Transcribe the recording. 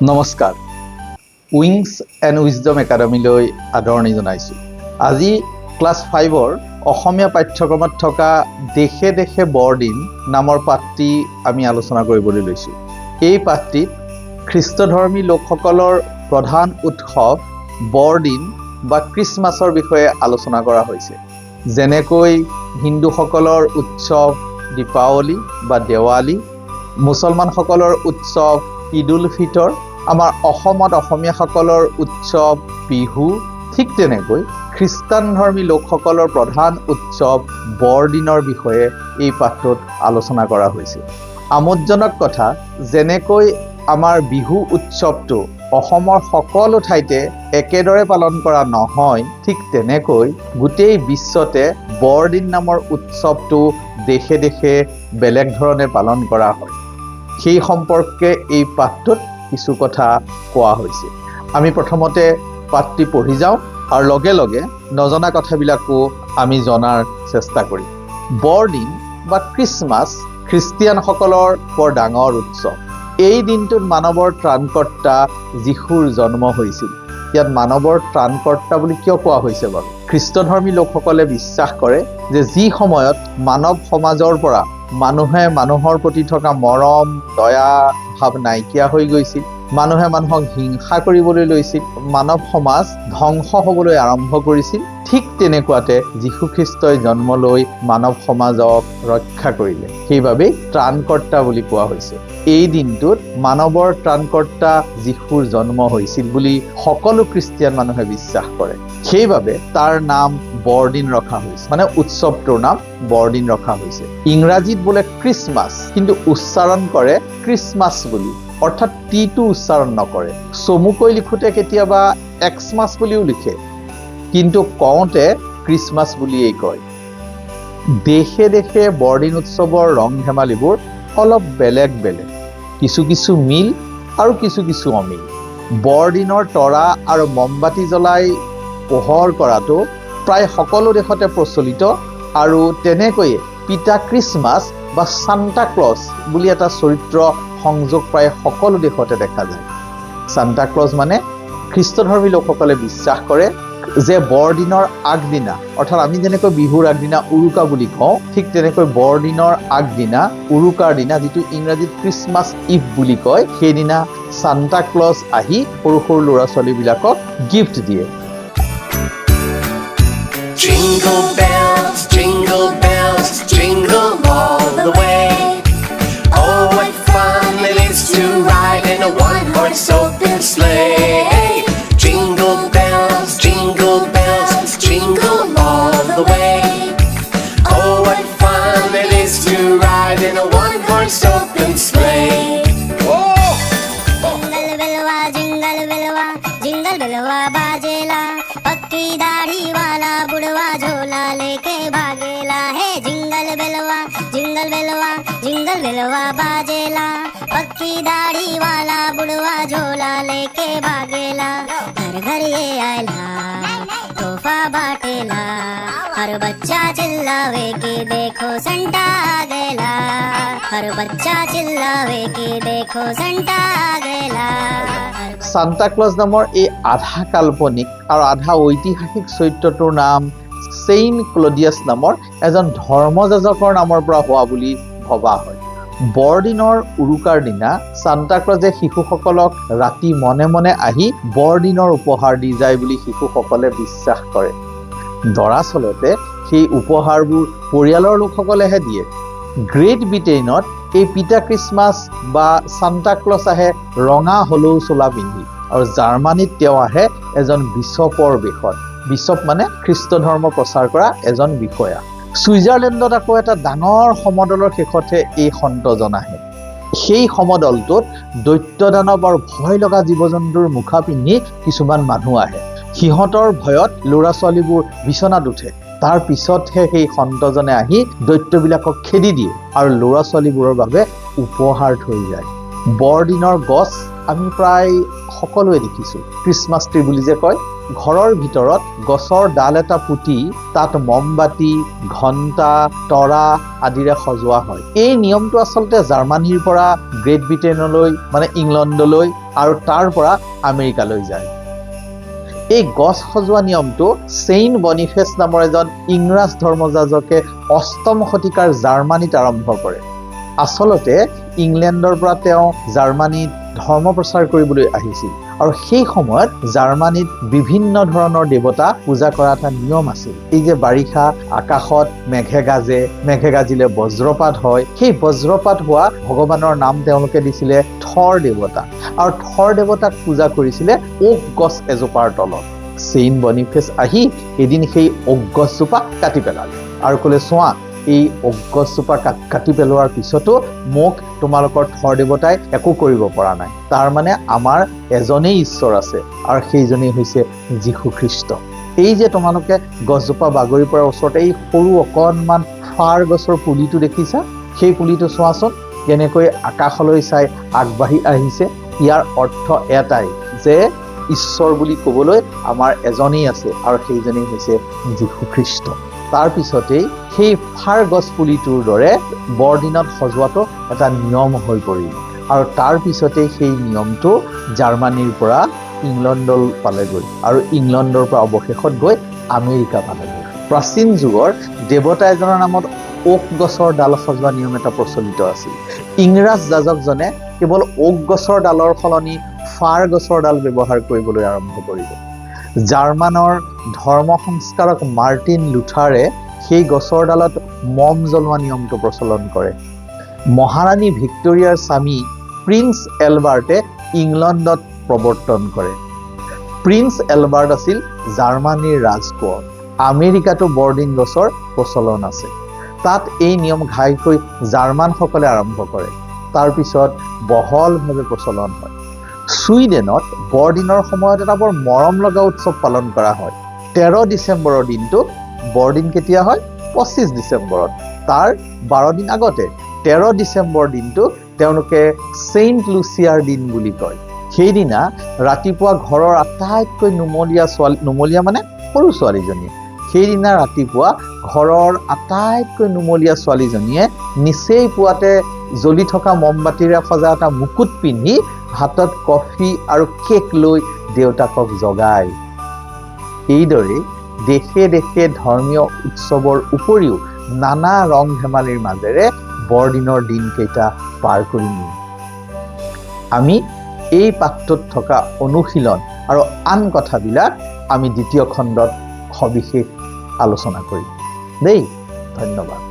নমস্কাৰ wings and wisdom একাডেমীলৈ আদৰণি জনাইছোঁ। আজি ক্লাছ 5ৰ অসমীয়া পাঠ্যক্ৰমত থকা দেশে দেশে বৰদিন নামৰ পাঠটি আমি আলোচনা কৰিবলৈ লৈছোঁ। এই পাঠটিত খ্ৰীষ্টধৰ্মী লোকসকলৰ প্ৰধান উৎসৱ বৰদিন বা খ্ৰীষ্টমাছৰ বিষয়ে আলোচনা কৰা হৈছে। যেনেকৈ হিন্দুসকলৰ উৎসৱ দীপাৱলী বা দেৱালী, মুছলমানসকলৰ উৎসৱ ঈদ উল ফিতৰ, আমাৰ অসমত অসমীয়াসকলৰ উৎসৱ বিহু, ঠিক তেনেকৈ খ্ৰীষ্টান ধৰ্মী লোকসকলৰ প্ৰধান উৎসৱ বৰদিনৰ বিষয়ে এই পাঠটোত আলোচনা কৰা হৈছে। আমোদজনক কথা, যেনেকৈ আমাৰ বিহু উৎসৱটো অসমৰ সকলো ঠাইতে একেদৰে পালন কৰা নহয়, ঠিক তেনেকৈ গোটেই বিশ্বতে বৰদিন নামৰ উৎসৱটো দেশে দেশে বেলেগ ধৰণে পালন কৰা হয়। সেই সম্পৰ্কে এই পাঠটোত কিছু কথা কোৱা হৈছে। আমি প্ৰথমতে পাঠটি পঢ়ি যাওঁ আৰু লগে লগে নজনা কথাবিলাকো আমি জনাৰ চেষ্টা কৰিম। বৰদিন বা খ্ৰীষ্টমাছ খ্ৰীষ্টিয়ানসকলৰ বৰ ডাঙৰ উৎসৱ। এই দিনটোত মানৱৰ ত্ৰাণকৰ্তা যীশুৰ জন্ম হৈছিল। ইয়াত মানৱৰ ত্ৰাণকৰ্তা বুলি কিয় কোৱা হৈছে বাৰু? খ্ৰীষ্টধৰ্মী লোকসকলে বিশ্বাস কৰে যে যি সময়ত মানৱ সমাজৰ পৰা মানুহে মানুহৰ প্ৰতি থকা মৰম দয়া ভাৱ নাইকিয়া হৈ গৈছিল, মানুহে মানুহক হিংসা কৰিবলৈ লৈছিল, মানৱ সমাজ ধ্বংস হ'বলৈ আৰম্ভ কৰিছিল, ঠিক তেনেকুৱাতে যীশুখ্ৰীষ্টই জন্ম লৈ মানৱ সমাজক ৰক্ষা কৰিলে। সেইবাবেই ত্ৰাণকৰ্তা বুলি কোৱা হৈছে। এই দিনটোত মানৱৰ ত্ৰাণকৰ্তা যীশুৰ জন্ম হৈছিল বুলি সকলো খ্ৰীষ্টিয়ান মানুহে বিশ্বাস কৰে। সেইবাবে তাৰ নাম বৰদিন ৰখা হৈছে, মানে উৎসৱটোৰ নাম বৰদিন ৰখা হৈছে। ইংৰাজীত বোলে খ্ৰীষ্টমাছ, কিন্তু উচ্চাৰণ কৰে খ্ৰীষ্টমাছ বুলি, অৰ্থাৎ টিটো উচ্চাৰণ নকৰে। চমুকৈ লিখোঁতে কেতিয়াবা এক্সমাছ বুলিও লিখে, কিন্তু কওঁতে খ্ৰীষ্টমাছ বুলিয়েই কয়। দেশে দেশে বৰদিন উৎসৱৰ ৰং ধেমালিবোৰ অলপ বেলেগ বেলেগ, কিছু কিছু মিল আৰু কিছু কিছু অমিল। বৰদিনৰ তৰা আৰু মমবাতি জ্বলাই পোহৰ কৰাটো প্ৰায় সকলো দেশতে প্ৰচলিত, আৰু তেনেকৈয়ে পিতা খ্ৰীষ্টমাছ বা সান্তা ক্লজ বুলি এটা চৰিত্ৰ সংযোগ প্ৰায় সকলো দেশতে দেখা যায়। সান্তা ক্লজ মানে খ্ৰীষ্টধৰ্মী লোকসকলে বিশ্বাস কৰে যে বৰদিনৰ আগদিনা, অৰ্থাৎ আমি যেনেকৈ বিহুৰ আগদিনা উৰুকা বুলি কওঁ, ঠিক তেনেকৈ বৰদিনৰ আগদিনা উৰুকাৰ দিনা, যিটো ইংৰাজীত খ্ৰীষ্টমাছ ইভ বুলি কয়, সেইদিনা সান্তা ক্লজ আহি সৰু সৰু ল'ৰা ছোৱালীবিলাকক গিফ্ট দিয়ে। Jingle bells, jingle all the way. Oh, what fun it is to ride in a one-horse open sleigh. Jingle bells, jingle all the way. Oh, what fun it is to ride in a one-horse open sleigh. Jingle बिलवा बाजेला, पक्की दाढ़ी वाला बुढ़वा झोला लेके भागेला है। Jingle बिलवा बाजेला, पक्की दाढ़ी वाला बुढ़वा झोला लेके भागेला। घर घर ये आयला तोहफा बाटेला, हर बच्चा चिल्लावे कि देखो संता आ गएला, हर बच्चा चिल्लावे कि देखो संता आ गएला। সান্তা ক্লজ নামৰ এই আধা কাল্পনিক আৰু আধা ঐতিহাসিক চৰিত্ৰটোৰ নাম ছেইণ্ট ক্লডিয়াছ নামৰ এজন ধৰ্মযাজকৰ নামৰ পৰা হোৱা বুলি ভবা হয়। বৰদিনৰ উৰুকাৰ দিনা সান্তা ক্লজে শিশুসকলক ৰাতি মনে মনে আহি বৰদিনৰ উপহাৰ দি যায় বুলি শিশুসকলে বিশ্বাস কৰে। দৰাচলতে সেই উপহাৰবোৰ পৰিয়ালৰ লোকসকলেহে দিয়ে। গ্ৰেট ব্ৰিটেইনত এই পিতা খ্ৰীষ্টমাছ বা সান্তা ক্লজ আহে ৰঙা হলৌ চোলা পিন্ধি, আৰু জাৰ্মানীত তেওঁ আহে এজন বিশ্বপৰ বেশত। বিশ্বপ মানে খ্ৰীষ্ট ধৰ্ম প্ৰচাৰ কৰা এজন বিষয়া। ছুইজাৰলেণ্ডত আকৌ এটা ডাঙৰ সমদলৰ শেষতহে এই সন্তজন আহে। সেই সমদলটোত দৈত্য দানৱ আৰু ভয় লগা জীৱ জন্তুৰ মুখা পিন্ধি কিছুমান মানুহ আহে। সিহঁতৰ ভয়ত ল'ৰা ছোৱালীবোৰ বিচনাত উঠে। তাৰ পিছতহে সেই সন্তজনে আহি দৈত্যবিলাকক খেদি দিয়ে আৰু ল'ৰা ছোৱালীবোৰৰ বাবে উপহাৰ থৈ যায়। বৰদিনৰ গছ আমি প্ৰায় সকলোৱে দেখিছোঁ। খ্ৰীষ্টমাছ ট্ৰী বুলি যে কয়, ঘৰৰ ভিতৰত গছৰ ডাল এটা পুতি তাত মমবাতি, ঘণ্টা, তৰা আদিৰে সজোৱা হয়। এই নিয়মটো আচলতে জাৰ্মানীৰ পৰা গ্ৰেট ব্ৰিটেইনলৈ মানে ইংলণ্ডলৈ আৰু তাৰ পৰা আমেৰিকালৈ যায়। এই গছ সজোৱা নিয়মটো ছেইণ্ট বনিফেচ নামৰ এজন ইংৰাজ ধৰ্মযাজকে ৮ম শতিকাৰ জাৰ্মানীত আৰম্ভ কৰে। আচলতে ইংলেণ্ডৰ পৰা তেওঁ জাৰ্মানীত ধৰ্ম প্ৰচাৰ কৰিবলৈ আহিছিল আৰু সেই সময়ত জাৰ্মানীত বিভিন্ন ধৰণৰ দেৱতা পূজা কৰা এটা নিয়ম আছিল। এই যে বাৰিষা আকাশত মেঘে গাজিলে বজ্ৰপাত হয়, সেই বজ্ৰপাত হোৱা ভগৱানৰ নাম তেওঁলোকে দিছিলে থৰ দেৱতা আৰু থৰ দেৱতাক পূজা কৰিছিলে ওক গছ এজোপাৰ তলত। ছেইণ্ট বনিফেচ আহি এদিন সেই ওক গছজোপা কাটি পেলালে আৰু ক'লে, চোৱা এই ওক গছজোপা কাটি পেলোৱাৰ পিছতো মোক তোমালোকৰ থৰ দেৱতাই একো কৰিব পৰা নাই। তাৰ মানে আমাৰ এজনেই ঈশ্বৰ আছে আৰু সেইজনেই হৈছে যীশু খ্ৰীষ্ট। এই যে তোমালোকে গছজোপা বাগৰি পৰাৰ ওচৰতে এই সৰু অকণমান ফাৰ গছৰ পুলিটো দেখিছা, সেই পুলিটো চোৱাচোন কেনেকৈ আকাশলৈ চাই আগবাঢ়ি আহিছে। ইয়াৰ অৰ্থ এটাই যে ঈশ্বৰ বুলি ক'বলৈ আমাৰ এজনেই আছে আৰু সেইজনেই হৈছে যীশু খ্ৰীষ্ট। তাৰ পিছতেই সেই ফাৰ গছ পুলিটোৰ দৰে বৰদিনত সজোৱাটো এটা নিয়ম হৈ পৰিল আৰু তাৰ পিছতেই সেই নিয়মটো জাৰ্মানীৰ পৰা ইংলণ্ডলৈ পালেগৈ আৰু ইংলণ্ডৰ পৰা অৱশেষত গৈ আমেৰিকা পালেগৈ। প্ৰাচীন যুগৰ দেৱতা এজনৰ নামত ওক গছৰ ডাল সজোৱা নিয়ম এটা প্ৰচলিত আছিল। ইংৰাজ যাজকজনে কেৱল ওক গছৰ ডালৰ সলনি ফাৰ গছৰ ডাল ব্যৱহাৰ কৰিবলৈ আৰম্ভ কৰিলে। জাৰ্মানৰ ধৰ্ম সংস্কাৰক মাৰ্টিন লুথাৰে সেই গছৰ ডালত মম জ্বলোৱা নিয়মটো প্ৰচলন কৰে। মহাৰাণী ভিক্টৰিয়াৰ স্বামী প্ৰিন্স এলবাৰ্টে ইংলণ্ডত প্ৰৱৰ্তন কৰে। প্ৰিন্স এলবাৰ্ট আছিল জাৰ্মানীৰ ৰাজকোঁৱৰ। আমেৰিকাতো বৰদিন গছৰ প্ৰচলন আছে। তাত এই নিয়ম ঘাইকৈ জাৰ্মানসকলে আৰম্ভ কৰে। তাৰপিছত বহলভাৱে প্ৰচলন হয়। ছুইডেনত বৰদিনৰ সময়ত এটা বৰ মৰম লগা উৎসৱ পালন কৰা হয়। 13 ডিচেম্বৰৰ দিনটো বৰদিন কেতিয়া হয়? 25 ডিচেম্বৰত। তাৰ 12 দিন আগতে 13 ডিচেম্বৰ দিনটো তেওঁলোকে ছেইণ্ট লুচিয়াৰ দিন বুলি কয়। সেইদিনা ৰাতিপুৱা ঘৰৰ আটাইতকৈ নুমলীয়া মানে সৰু ছোৱালীজনীয়ে সেইদিনা ৰাতিপুৱা ঘৰৰ আটাইতকৈ নুমলীয়া ছোৱালীজনীয়ে নিচেই পুৱাতে জ্বলি থকা মমবাতিৰে সজা এটা মুকুট পিন্ধি হাতত কফি আৰু কেক লৈ দেউতাকক জগায়। এইদৰে দেশে দেশে ধৰ্মীয় উৎসৱৰ উপৰিও নানা ৰং ধেমালিৰ মাজেৰে বৰদিনৰ দিনকেইটা পাৰ কৰি নিয়ে। আমি এই পাঠটোত থকা অনুশীলন আৰু আন কথাবিলাক আমি দ্বিতীয় খণ্ডত সবিশেষ আলোচনা কৰিম দেই। ধন্যবাদ।